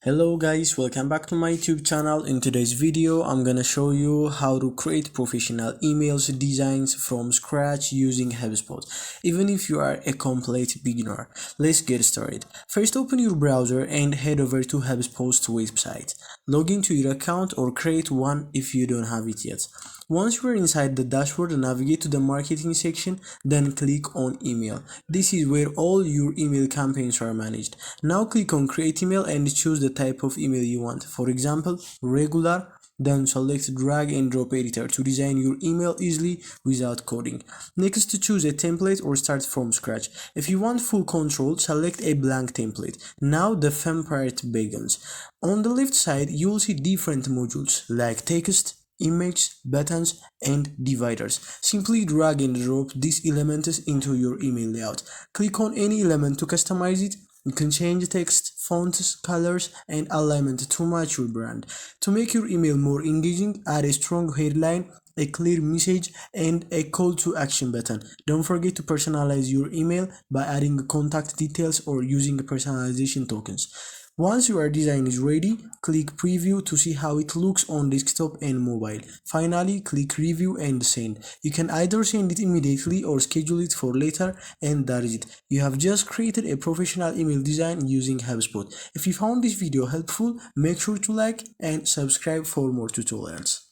Hello guys, welcome back to my YouTube channel. In today's video I'm gonna show you how to create professional emails designs from scratch using Hubspot, even if you are a complete beginner. Let's get started. First, open your browser and head over to Hubspot's website. Log into your account or create one if you don't have it yet. Once you are inside the dashboard, navigate to the marketing section, then click on email. This is where all your email campaigns are managed. Now click on create email and choose the type of email you want. For example, regular. Then select drag and drop editor to design your email easily without coding. Next, choose a template or start from scratch. If you want full control, select a blank template. Now the fun part begins. On the left side, you will see different modules like text, image, buttons, and dividers. Simply drag and drop these elements into your email layout. Click on any element to customize it. You can change text, fonts, colors, and alignment to match your brand. To make your email more engaging, add a strong headline, a clear message, and a call to action button. Don't forget to personalize your email by adding contact details or using personalization tokens. Once your design is ready, click preview to see how it looks on desktop and mobile. Finally, click review and send. You can either send it immediately or schedule it for later, and that is it. You have just created a professional email design using Hubspot. If you found this video helpful, make sure to like and subscribe for more tutorials.